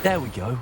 There we go.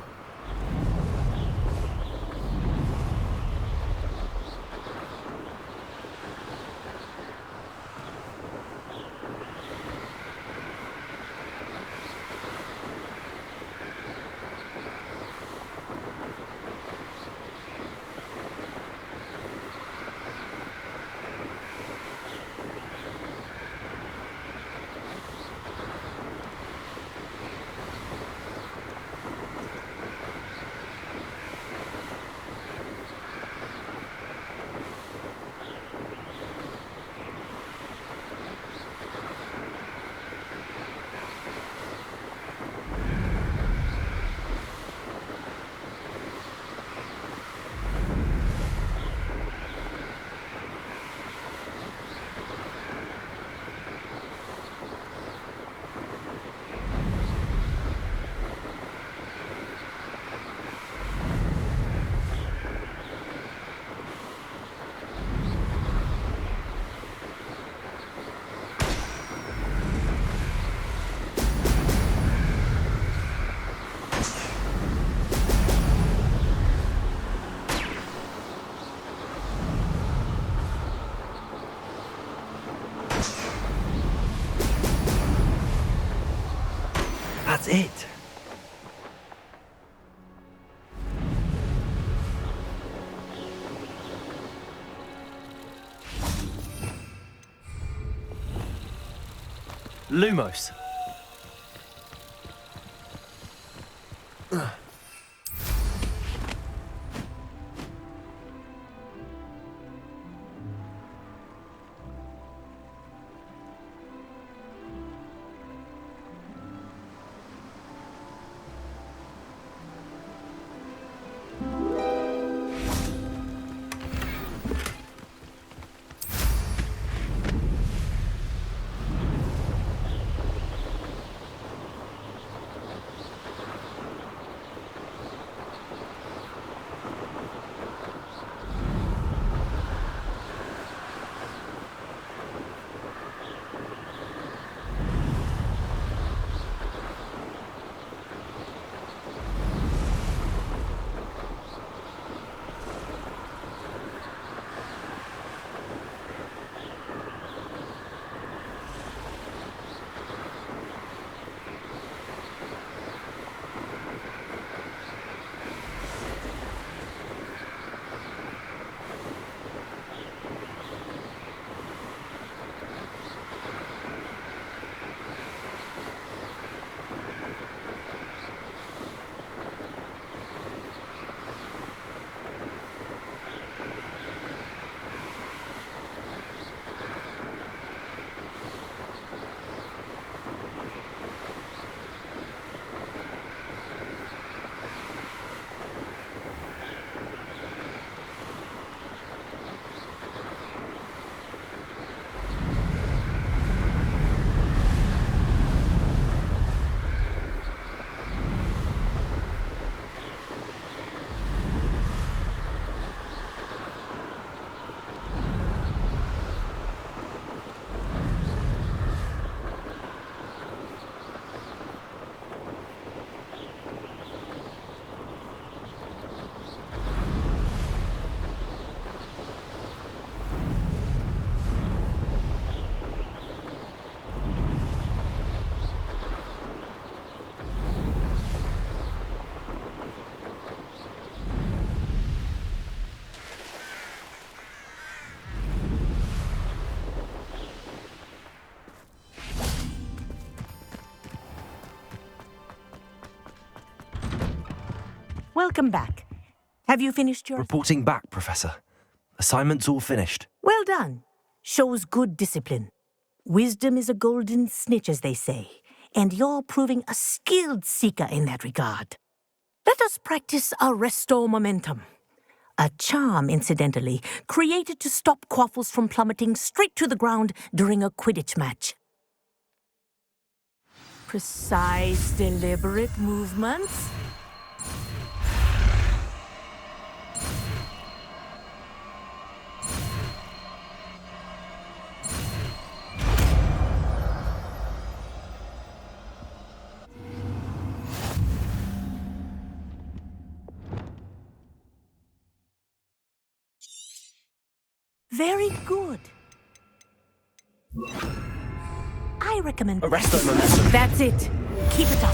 That's it. Lumos. Welcome back. Have you finished your... Reporting back, Professor. Assignment's all finished. Well done. Shows good discipline. Wisdom is a golden snitch, as they say, and you're proving a skilled seeker in that regard. Let us practice our Restore Momentum. A charm, incidentally, created to stop quaffles from plummeting straight to the ground during a Quidditch match. Precise, deliberate movements. Very good. I recommend... Arresto momentum. That's it. Keep it up.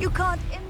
You can't imagine.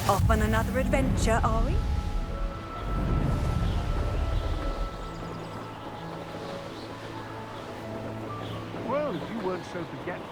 Off on another adventure, are we? Well weren't so forgetful.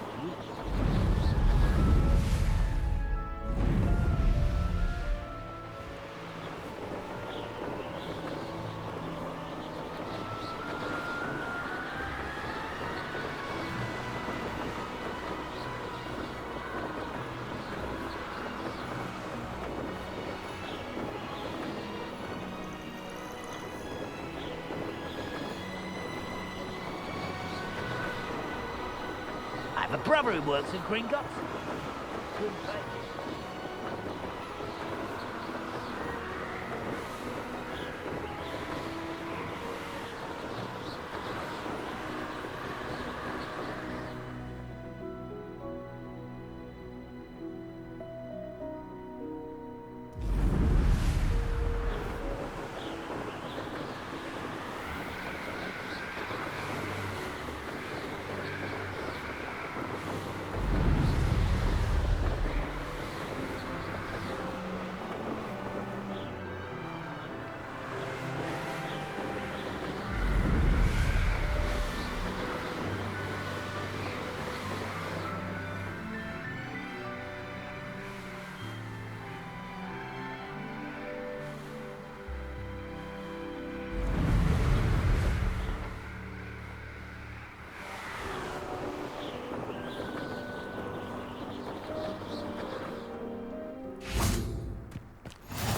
I have a brother who works in Gringotts. Good place.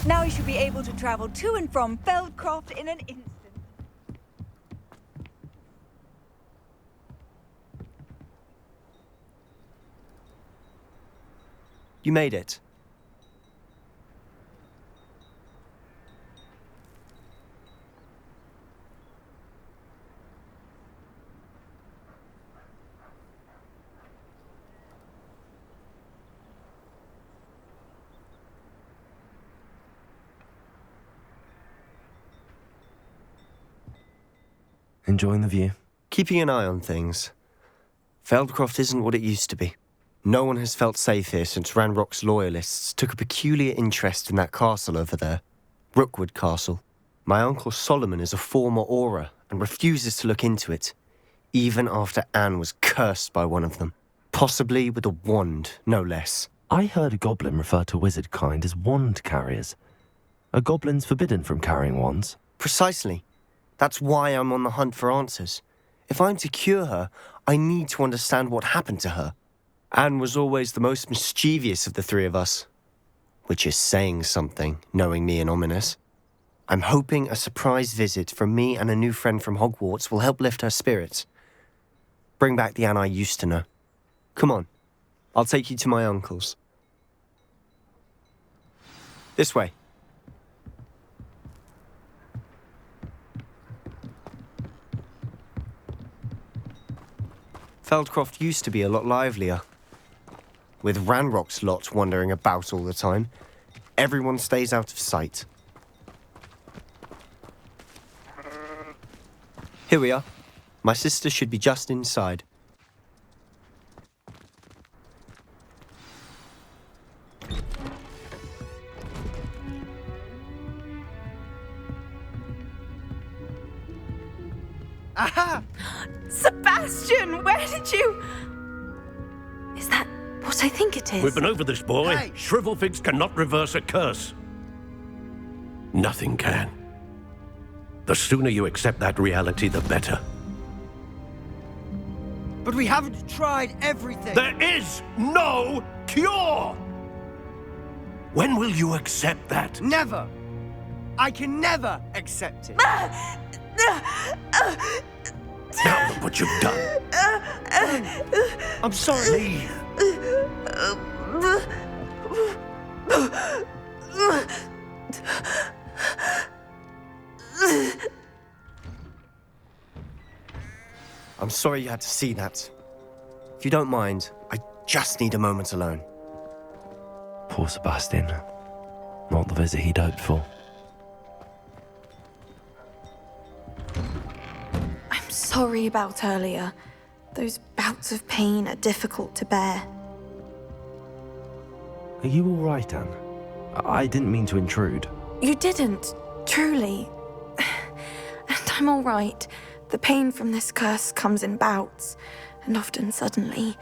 Now you should be able to travel to and from Feldcroft in an instant. You made it. Enjoying the view? Keeping an eye on things. Feldcroft isn't what it used to be. No one has felt safe here since Ranrock's loyalists took a peculiar interest in that castle over there. Rookwood Castle. My uncle Solomon is a former Auror and refuses to look into it, even after Anne was cursed by one of them. Possibly with a wand, no less. I heard a goblin refer to wizard kind as wand carriers. Are goblins forbidden from carrying wands? Precisely. That's why I'm on the hunt for answers. If I'm to cure her, I need to understand what happened to her. Anne was always the most mischievous of the three of us. Which is saying something, knowing me and Ominous. I'm hoping a surprise visit from me and a new friend from Hogwarts will help lift her spirits. Bring back the Anne I used to know. Come on, I'll take you to my uncle's. This way. Feldcroft used to be a lot livelier. With Ranrock's lot wandering about all the time, everyone stays out of sight. Here we are. My sister should be just inside. Aha! Sebastian, where did you... Is that what I think it is? We've been over this, boy. Hey! Shrivelfigs cannot reverse a curse. Nothing can. The sooner you accept that reality, the better. But we haven't tried everything. There is no cure! When will you accept that? Never. I can never accept it. Now look what you've done. I'm sorry. Leave. I'm sorry you had to see that. If you don't mind, I just need a moment alone. Poor Sebastian. Not the visit he'd hoped for. I'm sorry about earlier. Those bouts of pain are difficult to bear. Are you all right, Anne? I didn't mean to intrude. You didn't, truly. And I'm all right. The pain from this curse comes in bouts, and often suddenly.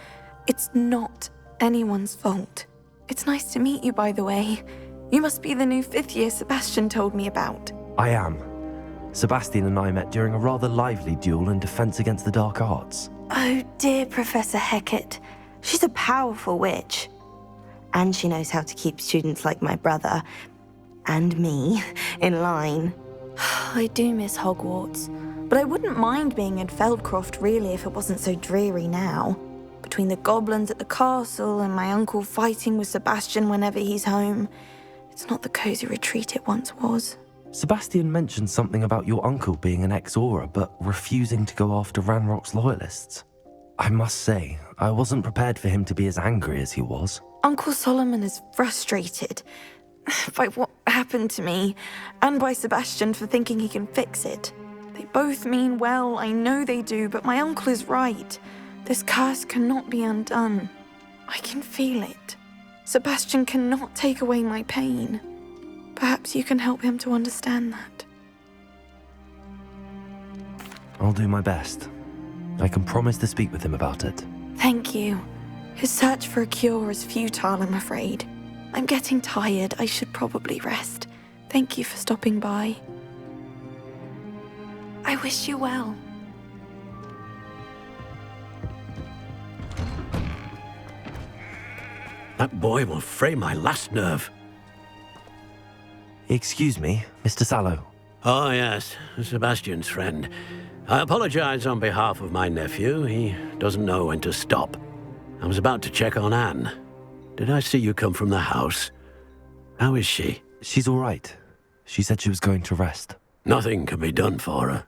It's not anyone's fault. It's nice to meet you, by the way. You must be the new 5th year Sebastian told me about. I am. Sebastian and I met during a rather lively duel in Defense Against the Dark Arts. Oh dear, Professor Hecat. She's a powerful witch. And she knows how to keep students like my brother, and me, in line. I do miss Hogwarts, but I wouldn't mind being in Feldcroft really if it wasn't so dreary now. Between the goblins at the castle and my uncle fighting with Sebastian whenever he's home, it's not the cozy retreat it once was. Sebastian mentioned something about your uncle being an ex-Auror, but refusing to go after Ranrock's loyalists. I must say, I wasn't prepared for him to be as angry as he was. Uncle Solomon is frustrated by what happened to me, and by Sebastian for thinking he can fix it. They both mean well, I know they do, but my uncle is right. This curse cannot be undone. I can feel it. Sebastian cannot take away my pain. Perhaps you can help him to understand that. I'll do my best. I can promise to speak with him about it. Thank you. His search for a cure is futile, I'm afraid. I'm getting tired. I should probably rest. Thank you for stopping by. I wish you well. That boy will fray my last nerve. Excuse me, Mr. Sallow. Oh, yes, Sebastian's friend. I apologize on behalf of my nephew. He doesn't know when to stop. I was about to check on Anne. Did I see you come from the house? How is she? She's all right. She said she was going to rest. Nothing can be done for her.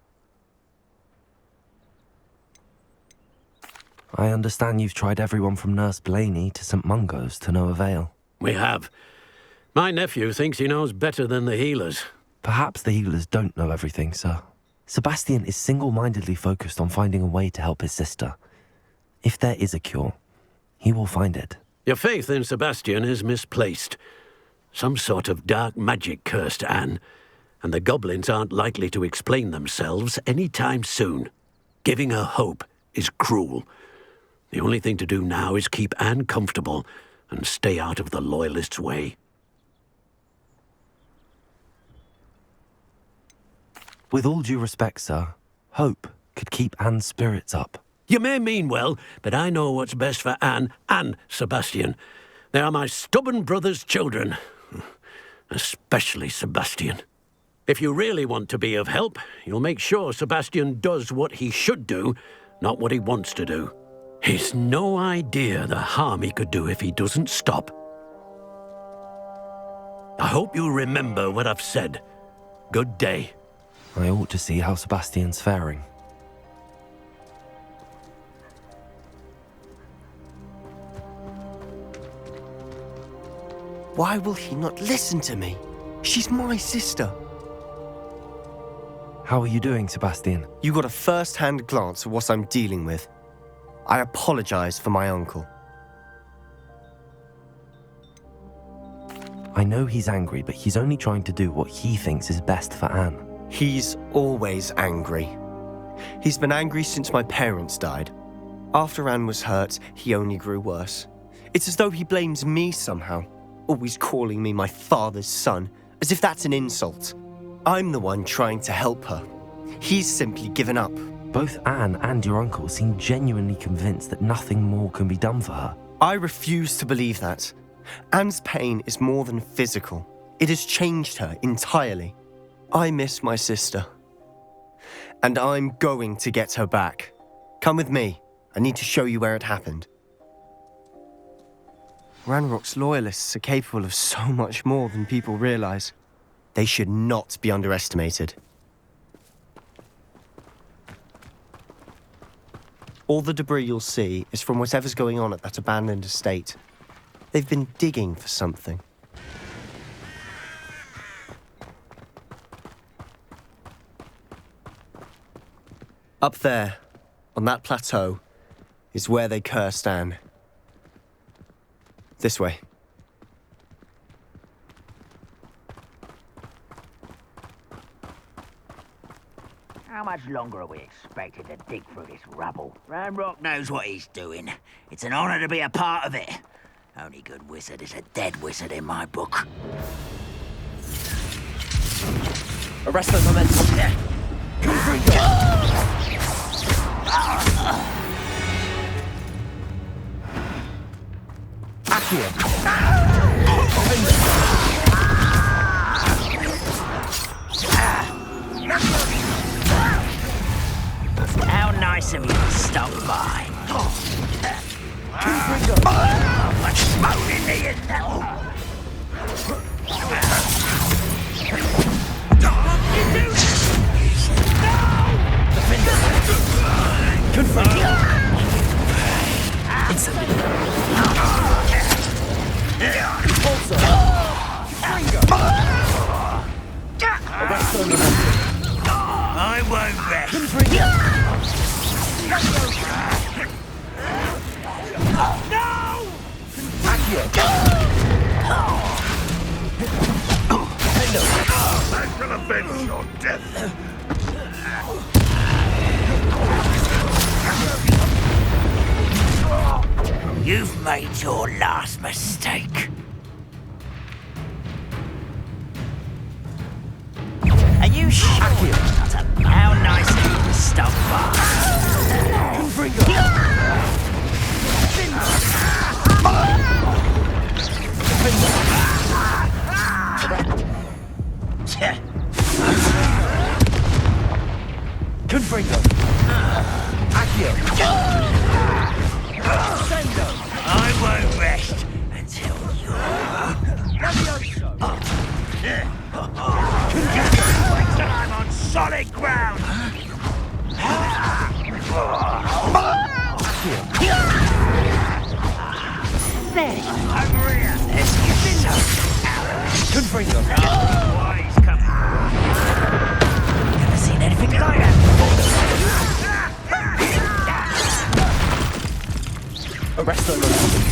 I understand you've tried everyone from Nurse Blaney to St. Mungo's to no avail. We have. My nephew thinks he knows better than the healers. Perhaps the healers don't know everything, sir. Sebastian is single-mindedly focused on finding a way to help his sister. If there is a cure, he will find it. Your faith in Sebastian is misplaced. Some sort of dark magic cursed Anne, and the goblins aren't likely to explain themselves any time soon. Giving her hope is cruel. The only thing to do now is keep Anne comfortable and stay out of the Loyalists' way. With all due respect, sir, hope could keep Anne's spirits up. You may mean well, but I know what's best for Anne and Sebastian. They are my stubborn brother's children. Especially Sebastian. If you really want to be of help, you'll make sure Sebastian does what he should do, not what he wants to do. He's no idea the harm he could do if he doesn't stop. I hope you'll remember what I've said. Good day. I ought to see how Sebastian's faring. Why will he not listen to me? She's my sister. How are you doing, Sebastian? You got a first-hand glance at what I'm dealing with. I apologize for my uncle. I know he's angry, but he's only trying to do what he thinks is best for Anne. He's always angry. He's been angry since my parents died. After Anne was hurt, he only grew worse. It's as though he blames me somehow, always calling me my father's son, as if that's an insult. I'm the one trying to help her. He's simply given up. Both Anne and your uncle seem genuinely convinced that nothing more can be done for her. I refuse to believe that. Anne's pain is more than physical. It has changed her entirely. I miss my sister. And I'm going to get her back. Come with me. I need to show you where it happened. Ranrock's loyalists are capable of so much more than people realize. They should not be underestimated. All the debris you'll see is from whatever's going on at that abandoned estate. They've been digging for something. Up there, on that plateau, is where they cursed Anne. This way. How much longer are we expected to dig through this rubble? Ranrock knows what he's doing. It's an honor to be a part of it. Only good wizard is a dead wizard in my book. Arrest the momentum. How nice of you to stop by. Much smoke in the end. I won't rest. I shall avenge your death. You've made your last mistake. Are you sure? How nice of you to stop I won't rest until I'm on solid ground. Over here. Why he's coming? Never seen anything like that before. Arrest the momentum.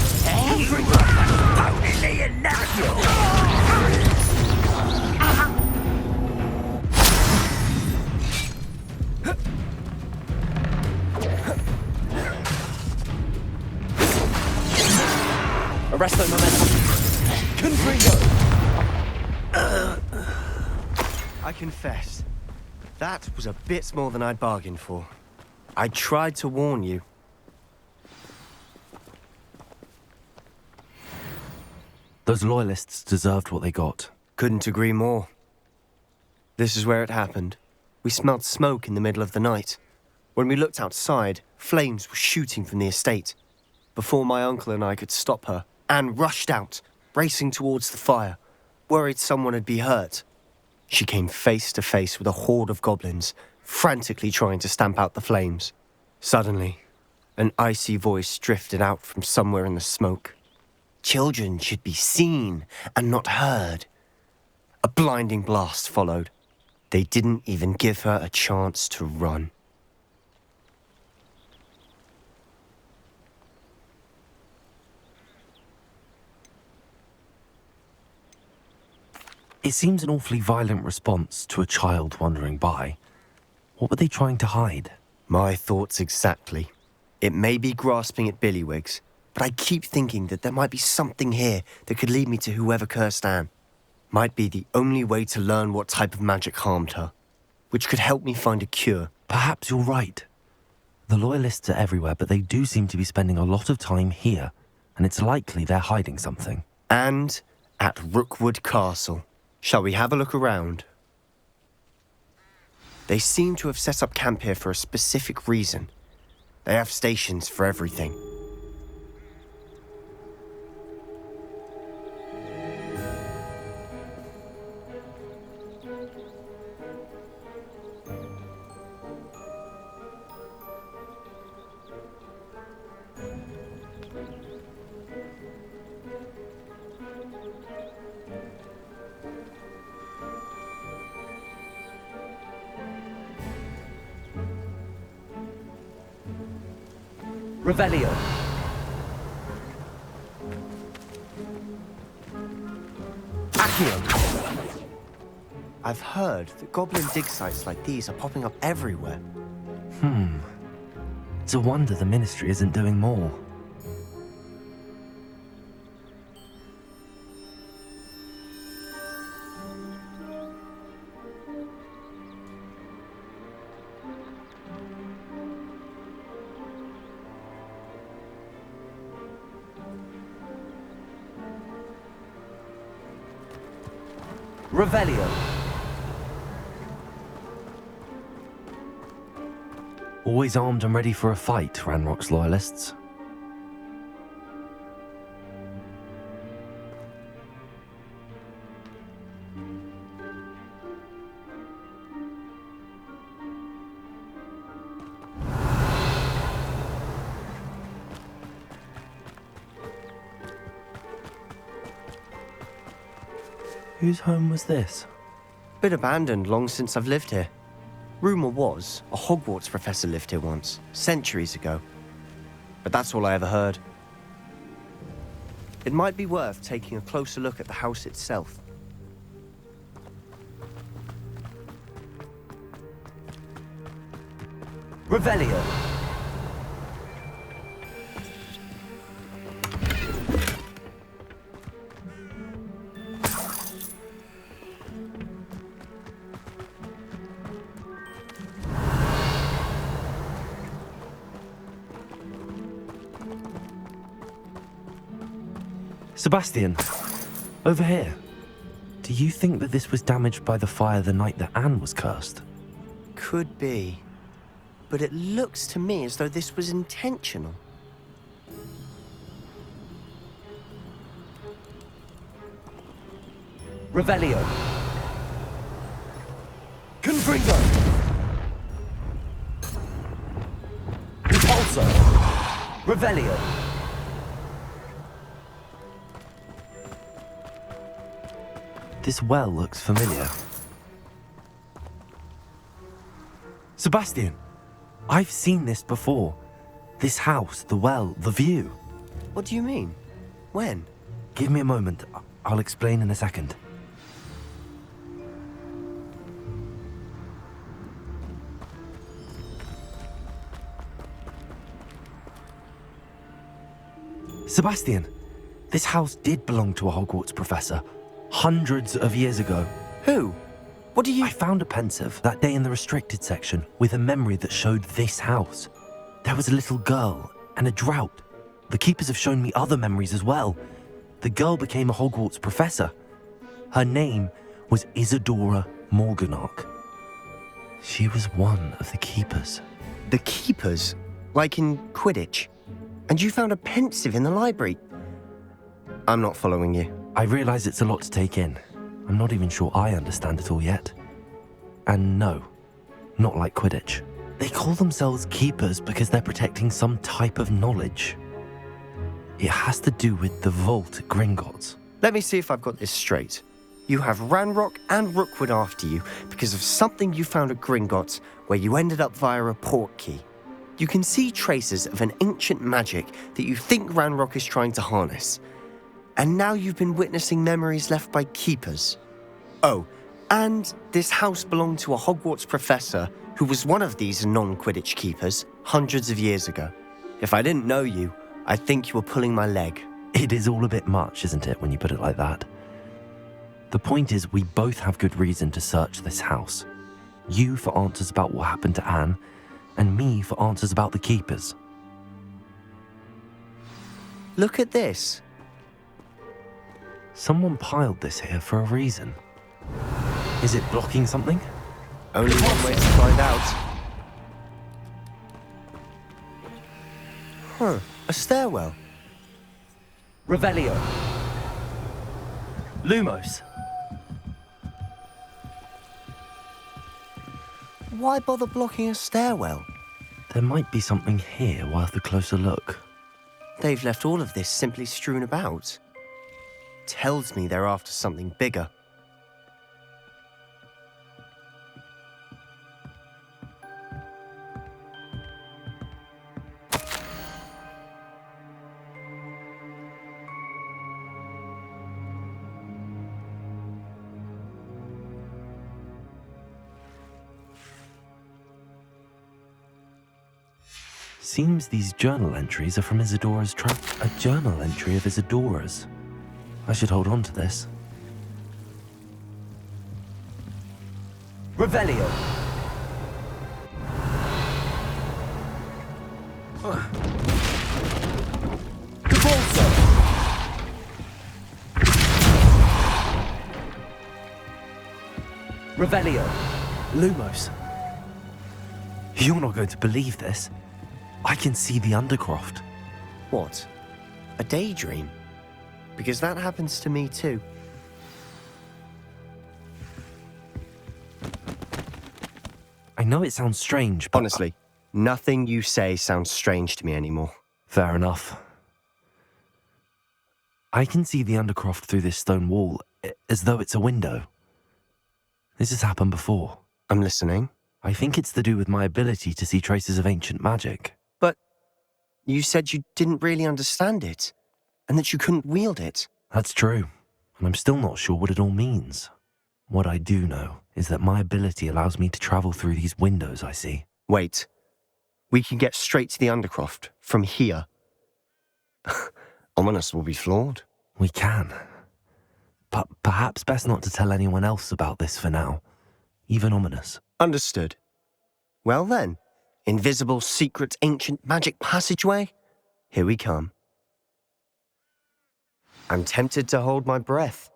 Arrest the momentum. I confess, that was a bit more than I'd bargained for. I tried to warn you. Those loyalists deserved what they got. Couldn't agree more. This is where it happened. We smelled smoke in the middle of the night. When we looked outside, flames were shooting from the estate. Before my uncle and I could stop her, Anne rushed out, racing towards the fire, worried someone had been hurt. She came face to face with a horde of goblins, frantically trying to stamp out the flames. Suddenly, an icy voice drifted out from somewhere in the smoke. Children should be seen and not heard. A blinding blast followed. They didn't even give her a chance to run. It seems an awfully violent response to a child wandering by. What were they trying to hide? My thoughts exactly. It may be grasping at Billywigs, but I keep thinking that there might be something here that could lead me to whoever cursed Anne. Might be the only way to learn what type of magic harmed her, which could help me find a cure. Perhaps you're right. The loyalists are everywhere, but they do seem to be spending a lot of time here, and it's likely they're hiding something. And at Rookwood Castle. Shall we have a look around? They seem to have set up camp here for a specific reason. They have stations for everything. Revelio. Accio. I've heard that goblin dig sites like these are popping up everywhere. It's a wonder the Ministry isn't doing more. Revelio. Always armed and ready for a fight, Ranrock's loyalists. Whose home was this? Been abandoned long since I've lived here. Rumour was a Hogwarts professor lived here once, centuries ago. But that's all I ever heard. It might be worth taking a closer look at the house itself. Revelio. Sebastian, over here. Do you think that this was damaged by the fire the night that Anne was cursed? Could be. But it looks to me as though this was intentional. Revelio. Confringo. Repulso. Revelio. This well looks familiar. Sebastian, I've seen this before. This house, the well, the view. What do you mean? When? Give me a moment. I'll explain in a second. Sebastian, this house did belong to a Hogwarts professor. Hundreds of years ago. Who? What do you... I found a pensive that day in the restricted section with a memory that showed this house. There was a little girl and a drought. The keepers have shown me other memories as well. The girl became a Hogwarts professor. Her name was Isadora Morganach. She was one of the keepers. The keepers? Like in Quidditch? And you found a pensive in the library? I'm not following you. I realize it's a lot to take in. I'm not even sure I understand it all yet. And no, not like Quidditch. They call themselves keepers because they're protecting some type of knowledge. It has to do with the vault at Gringotts. Let me see if I've got this straight. You have Ranrock and Rookwood after you because of something you found at Gringotts where you ended up via a port key. You can see traces of an ancient magic that you think Ranrock is trying to harness. And now you've been witnessing memories left by keepers. Oh, and this house belonged to a Hogwarts professor who was one of these non-Quidditch keepers hundreds of years ago. If I didn't know you, I'd think you were pulling my leg. It is all a bit much, isn't it, when you put it like that? The point is, we both have good reason to search this house. You for answers about what happened to Anne, and me for answers about the keepers. Look at this. Someone piled this here for a reason. Is it blocking something? Only one way to find out. Huh, a stairwell. Revelio. Lumos. Why bother blocking a stairwell? There might be something here worth a closer look. They've left all of this simply strewn about. Tells me they're after something bigger. Seems these journal entries are from Isadora's trap. A journal entry of Isadora's. I should hold on to this. Revelio. Revelio. Lumos. You're not going to believe this. I can see the Undercroft. What? A daydream? Because that happens to me too. I know it sounds strange, but... Honestly, nothing you say sounds strange to me anymore. Fair enough. I can see the Undercroft through this stone wall, as though it's a window. This has happened before. I'm listening. I think it's to do with my ability to see traces of ancient magic. But you said you didn't really understand it, and that you couldn't wield it. That's true, and I'm still not sure what it all means. What I do know is that my ability allows me to travel through these windows I see. Wait. We can get straight to the Undercroft from here. Ominous will be floored. We can. But perhaps best not to tell anyone else about this for now. Even Ominous. Understood. Well then, invisible, secret, ancient magic passageway? Here we come. I'm tempted to hold my breath.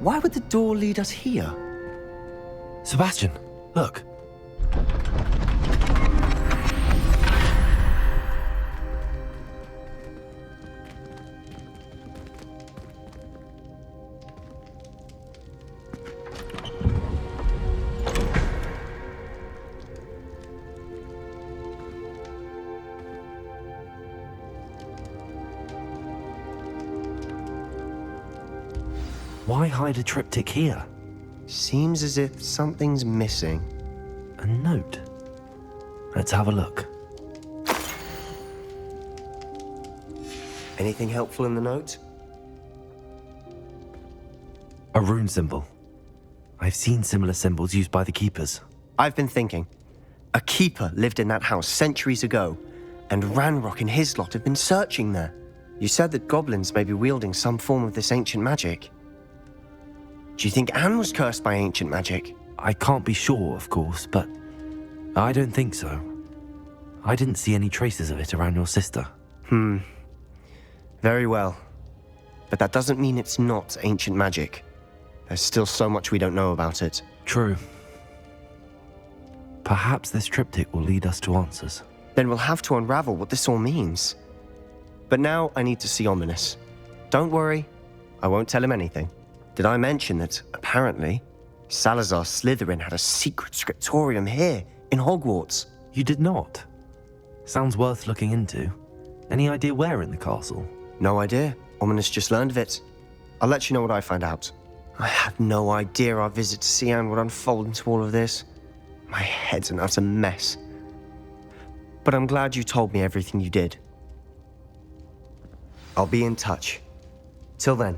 Why would the door lead us here? Sebastian, look. Why hide a triptych here? Seems as if something's missing. A note. Let's have a look. Anything helpful in the note? A rune symbol. I've seen similar symbols used by the keepers. I've been thinking. A keeper lived in that house centuries ago, and Ranrock and his lot have been searching there. You said that goblins may be wielding some form of this ancient magic. Do you think Anne was cursed by ancient magic? I can't be sure, of course, but I don't think so. I didn't see any traces of it around your sister. Very well. But that doesn't mean it's not ancient magic. There's still so much we don't know about it. True. Perhaps this triptych will lead us to answers. Then we'll have to unravel what this all means. But now I need to see Ominous. Don't worry, I won't tell him anything. Did I mention that, apparently, Salazar Slytherin had a secret scriptorium here, in Hogwarts? You did not? Sounds worth looking into. Any idea where in the castle? No idea. Ominous just learned of it. I'll let you know what I find out. I had no idea our visit to Cian would unfold into all of this. My head's an utter mess. But I'm glad you told me everything you did. I'll be in touch. Till then.